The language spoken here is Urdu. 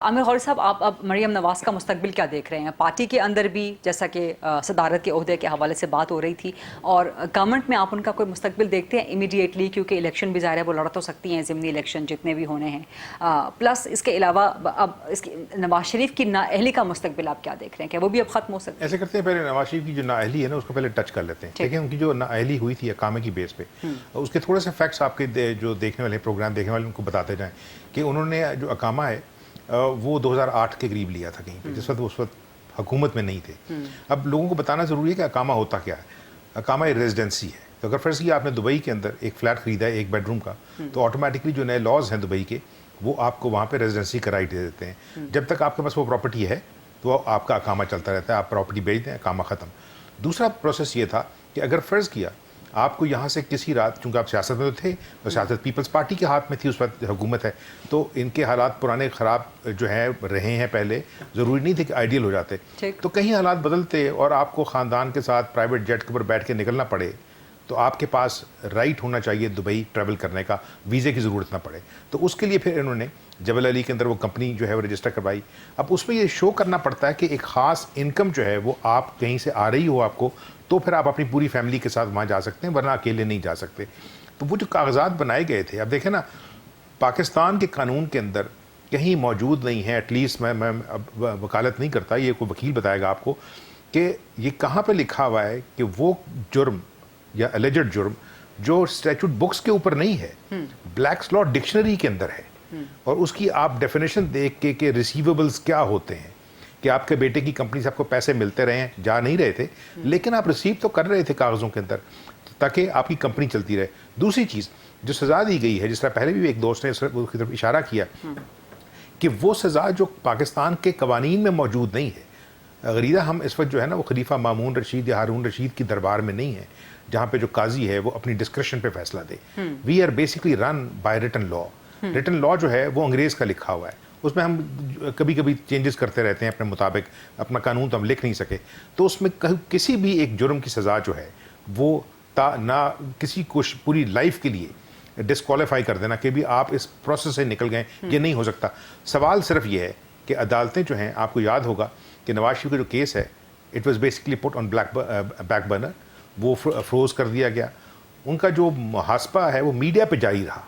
عامر غوری صاحب، آپ اب مریم نواز کا مستقبل کیا دیکھ رہے ہیں؟ پارٹی کے اندر بھی جیسا کہ صدارت کے عہدے کے حوالے سے بات ہو رہی تھی، اور گورنمنٹ میں آپ ان کا کوئی مستقبل دیکھتے ہیں امیڈیٹلی؟ کیونکہ الیکشن بھی ظاہر ہے وہ لڑ تو سکتی ہیں، ضمنی الیکشن جتنے بھی ہونے ہیں، پلس اس کے علاوہ اب اس کی نواز شریف کی نااہلی کا مستقبل آپ کیا دیکھ رہے ہیں؟ کیا وہ بھی اب ختم ہو سکتی ہے؟ ایسے کرتے ہیں، پہلے نواز شریف کی جو نااہلی ہے نا اس کو پہلے ٹچ کر لیتے ہیں. دیکھیں ان کی جو نااہلی ہوئی تھی اقامے کی بیس پہ، اس کے تھوڑے سے فیکٹس آپ کے جو دیکھنے والے پروگرام دیکھنے والے ان کو بتاتے جائیں کہ انہوں نے جو اقامہ ہے وہ 2008 کے قریب لیا تھا کہیں پہ، جس وقت اس وقت حکومت میں نہیں تھے. اب لوگوں کو بتانا ضروری ہے کہ اقامہ ہوتا کیا ہے. اقامہ ایک ریزیڈنسی ہے. تو اگر فرض کیا آپ نے دبئی کے اندر ایک فلیٹ خریدا ہے 1 بیڈ روم کا، تو آٹومیٹکلی جو نئے لاز ہیں دبئی کے وہ آپ کو وہاں پہ ریزیڈنسی کا رائٹ دے دیتے ہیں. جب تک آپ کے پاس وہ پراپرٹی ہے تو آپ کا اقامہ چلتا رہتا ہے. آپ پراپرٹی بیچ دیں، اقامہ ختم. دوسرا پروسیس یہ تھا کہ اگر فرض کیا آپ کو یہاں سے کسی رات، چونکہ آپ سیاست میں تو تھے تو سیاست پیپلز پارٹی کے ہاتھ میں تھی اس وقت حکومت ہے، تو ان کے حالات پرانے خراب جو ہیں رہے ہیں پہلے، ضروری نہیں تھے کہ آئیڈیل ہو جاتے. تو کہیں حالات بدلتے اور آپ کو خاندان کے ساتھ پرائیویٹ جیٹ کے اوپر بیٹھ کے نکلنا پڑے تو آپ کے پاس رائٹ ہونا چاہیے دبئی ٹریول کرنے کا، ویزے کی ضرورت نہ پڑے. تو اس کے لیے پھر انہوں نے جبل علی کے اندر وہ کمپنی جو ہے وہ رجسٹر کروائی. اب اس میں یہ شو کرنا پڑتا ہے کہ ایک خاص انکم جو ہے وہ آپ کہیں سے آ رہی ہو آپ کو، تو پھر آپ اپنی پوری فیملی کے ساتھ وہاں جا سکتے ہیں، ورنہ اکیلے نہیں جا سکتے. تو وہ جو کاغذات بنائے گئے تھے، اب دیکھیں نا پاکستان کے قانون کے اندر کہیں موجود نہیں ہے. ایٹ لیسٹ میں اب وکالت نہیں کرتا، یہ کوئی وکیل بتائے گا آپ کو کہ یہ کہاں پہ لکھا ہوا ہے کہ وہ جرم یا الیجڈ جرم جو اسٹیچوٹ بکس کے اوپر نہیں ہے، بلیکس لا ڈکشنری کے اندر ہے. اور اس کی آپ ڈیفینیشن دیکھ کے کہ ریسیویبلز کیا ہوتے ہیں، کہ آپ کے بیٹے کی کمپنی سے آپ کو پیسے ملتے رہے ہیں، جا نہیں رہے تھے لیکن آپ ریسیو تو کر رہے تھے کاغذوں کے اندر تاکہ آپ کی کمپنی چلتی رہے. دوسری چیز جو سزا دی گئی ہے، جس طرح پہلے بھی ایک دوست نے اس کی طرف اشارہ کیا کہ وہ سزا جو پاکستان کے قوانین میں موجود نہیں ہے. غریدہ ہم اس وقت جو ہے نا وہ خلیفہ مامون رشید یا ہارون رشید کی دربار میں نہیں ہے جہاں پہ جو قاضی ہے وہ اپنی ڈسکریشن پہ فیصلہ دے. We are basically run by written law. Written law جو ہے وہ انگریز کا لکھا ہوا ہے، اس میں ہم کبھی کبھی چینجز کرتے رہتے ہیں اپنے مطابق. اپنا قانون تو ہم لکھ نہیں سکے. تو اس میں کسی بھی ایک جرم کی سزا جو ہے وہ نہ کسی کو پوری لائف کے لیے ڈسکوالیفائی کر دینا کہ بھی آپ اس پروسیس سے نکل گئے، یہ نہیں ہو سکتا. سوال صرف یہ ہے کہ عدالتیں جو ہیں، آپ کو یاد ہوگا کہ نواز شریف کا جو کیس ہے it was basically put on back burner, وہ فروز کر دیا گیا. ان کا جو محاسبہ ہے وہ میڈیا پہ جاری رہا.